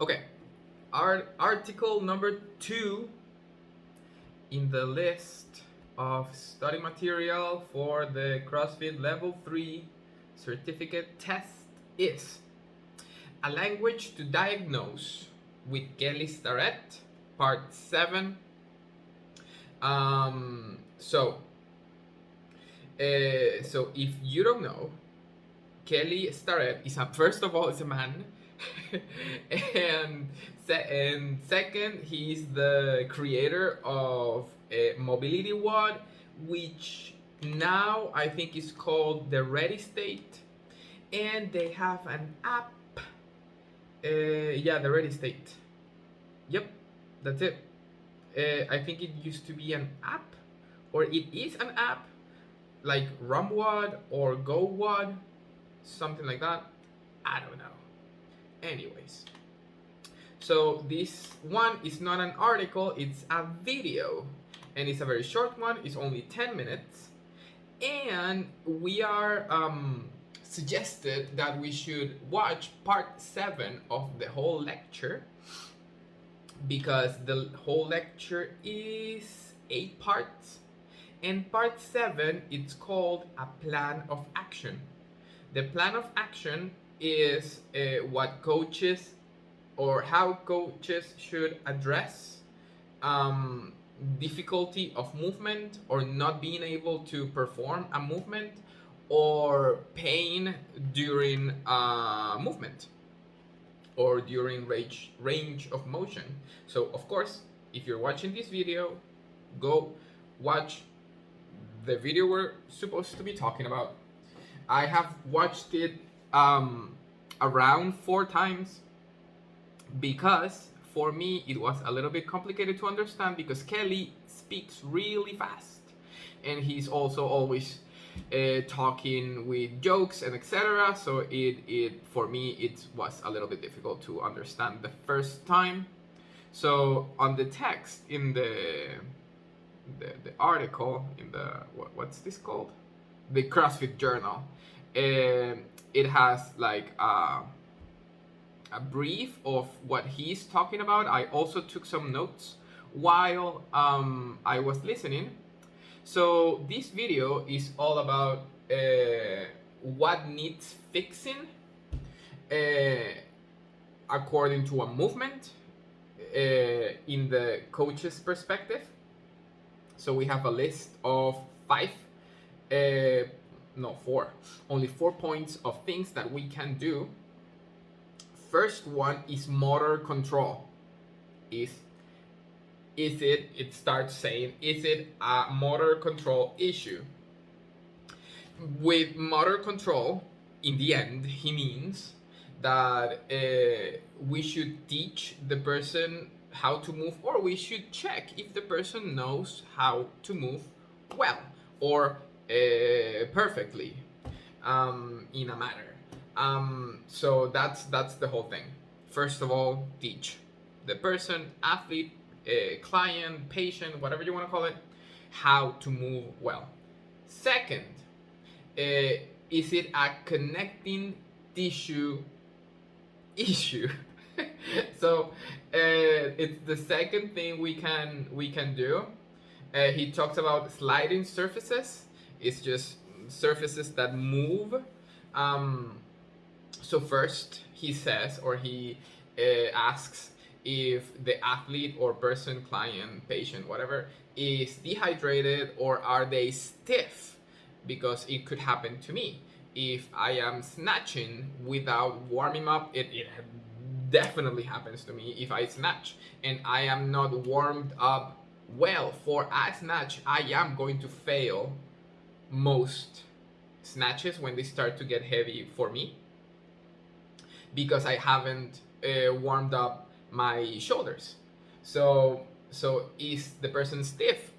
Okay, our article number 2 in the list of study material for the CrossFit Level 3 certificate test is A Language to Diagnose with Kelly Starrett, Part 7. So if you don't know, Kelly Starrett is first of all is a man, and second he's the creator of Mobility WOD, which now I think is called the Ready State, and they have an app. The Ready State. Yep, that's it. I think it used to be an app, or it is an app, like RumWOD or GoWOD, something like that. I don't know. Anyways, so this one is not an article, it's a video, and it's a very short one. It's only 10 minutes, and we are suggested that we should watch part 7 of the whole lecture, because the whole lecture is 8 parts, and part 7 it's called a plan of action. The plan of action is what coaches, or how coaches should address difficulty of movement, or not being able to perform a movement, or pain during movement, or during range of motion. So of course, if you're watching this video, go watch the video we're supposed to be talking about. I have watched it around 4 times, because for me it was a little bit complicated to understand, because Kelly speaks really fast, and he's also always talking with jokes and etc. So it for me it was a little bit difficult to understand the first time. So on the text in the article, in the what's this called, the CrossFit Journal, it has like a brief of what he's talking about. I also took some notes while I was listening. So this video is all about what needs fixing according to a movement in the coach's perspective. So we have a list of 4 points of things that we can do. First one is motor control. It starts saying, is it a motor control issue? With motor control, in the end, he means that we should teach the person how to move, or we should check if the person knows how to move well, or perfectly in a manner. So that's the whole thing. First of all, teach the person, athlete, client, patient, whatever you want to call it, how to move well. Second, is it a connecting tissue issue? So it's the second thing we can do. He talks about sliding surfaces. It's just surfaces that move. So first he says, or he asks, if the athlete or person, client, patient, whatever, is dehydrated, or are they stiff? Because it could happen to me. If I am snatching without warming up, it definitely happens to me. If I snatch and I am not warmed up well for a snatch, I am going to fail most snatches when they start to get heavy for me, because I haven't warmed up my shoulders. So is the person stiff?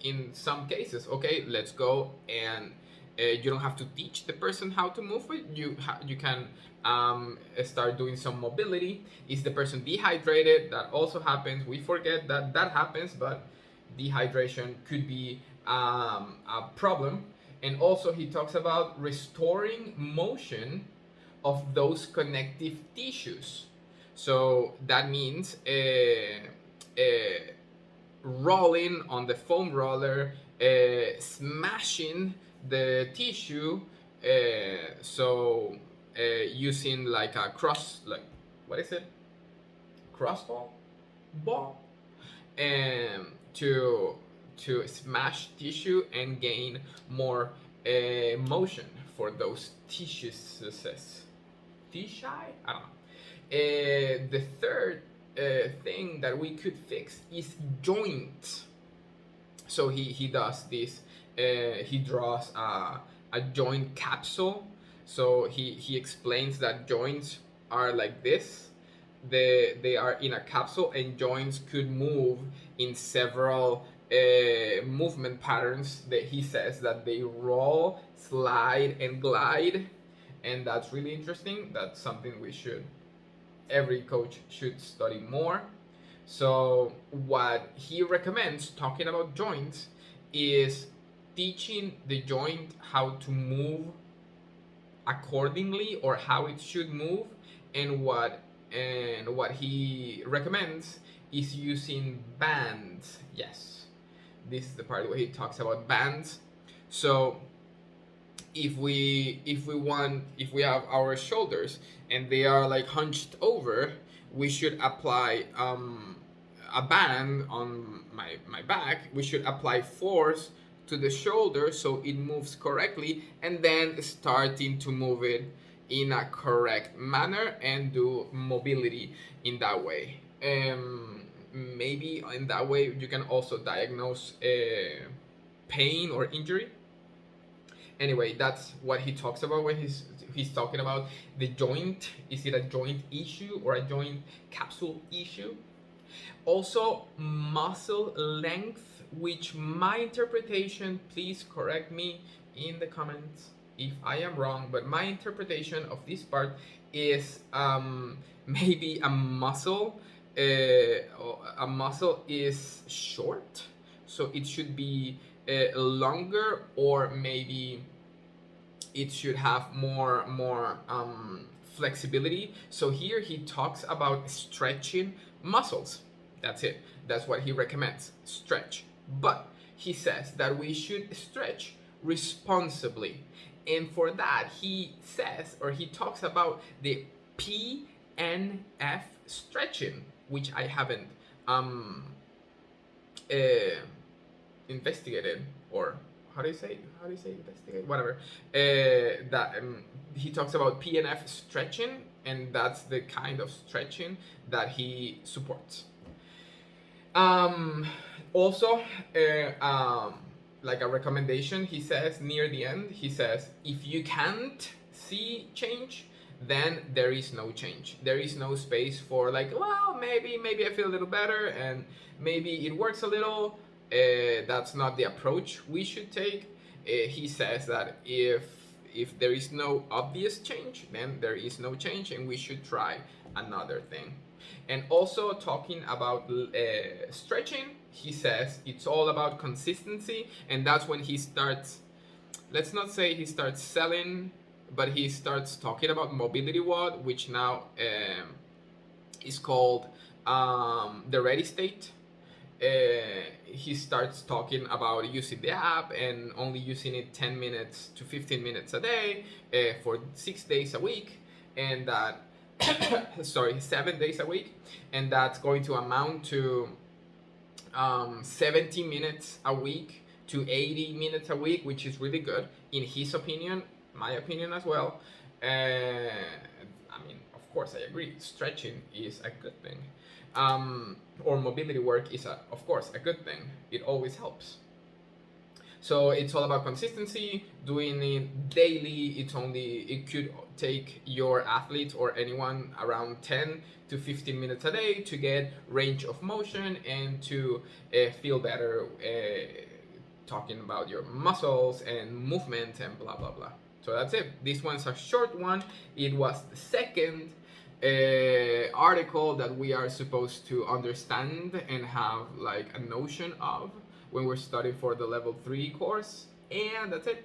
In some cases, okay, let's go, and you don't have to teach the person how to move, but you can start doing some mobility. Is the person dehydrated? That also happens. We forget that happens, but dehydration could be a problem. And also he talks about restoring motion of those connective tissues. So that means rolling on the foam roller, smashing the tissue, so using like a cross, like, what is it, crossball ball, to smash tissue and gain more motion for those tissues. Tissue? I don't know. The third thing that we could fix is joint. So he does this. He draws a joint capsule. So he explains that joints are like this. They are in a capsule, and joints could move in several movement patterns. That he says that they roll, slide, and glide, and that's really interesting. That's something every coach should study more. So what he recommends, talking about joints, is teaching the joint how to move accordingly, or how it should move. And what he recommends is using bands. Yes, this is the part where he talks about bands. So if we have our shoulders and they are like hunched over, we should apply a band on my back. We should apply force to the shoulder so it moves correctly, and then starting to move it in a correct manner and do mobility in that way. Maybe in that way you can also diagnose pain or injury. Anyway, that's what he talks about when he's talking about the joint. Is it a joint issue or a joint capsule issue? Also, muscle length, which my interpretation, please correct me in the comments if I am wrong, but my interpretation of this part is maybe a muscle is short, so it should be longer, or maybe it should have more flexibility. So here he talks about stretching muscles. That's it. That's what he recommends. Stretch. But he says that we should stretch responsibly. And for that, he says, or he talks about the PNF stretching, which I haven't investigated, or how do you say investigate, whatever. That he talks about PNF stretching, and that's the kind of stretching that he supports. Also, like a recommendation, he says near the end, he says, if you can't see change, then there is no change. There is no space for like, well, maybe I feel a little better and maybe it works a little. That's not the approach we should take. He says that if there is no obvious change, then there is no change, and we should try another thing. And also talking about stretching, he says it's all about consistency, and that's when he starts, let's not say he starts selling, but he starts talking about Mobility WOD, which now is called the Ready State. He starts talking about using the app and only using it 10 minutes to 15 minutes a day for 6 days a week, and that 7 days a week, and that's going to amount to 70 minutes a week to 80 minutes a week, which is really good in his opinion, my opinion as well. I mean, of course, I agree. Stretching is a good thing, or mobility work is, of course, a good thing. It always helps. So it's all about consistency, doing it daily. It could take your athlete or anyone around 10 to 15 minutes a day to get range of motion and to feel better, talking about your muscles and movement and blah blah blah. So that's it. This one's a short one. It was the second article that we are supposed to understand and have like a notion of when we're studying for the level 3 course. And that's it.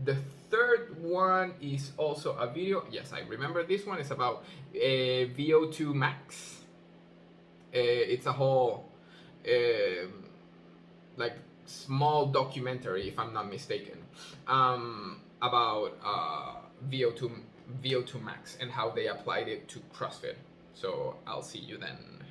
The third one is also a video. Yes, I remember this one. It's about VO2 max. It's a whole like small documentary, if I'm not mistaken, about VO2 max and how they applied it to CrossFit. So I'll see you then.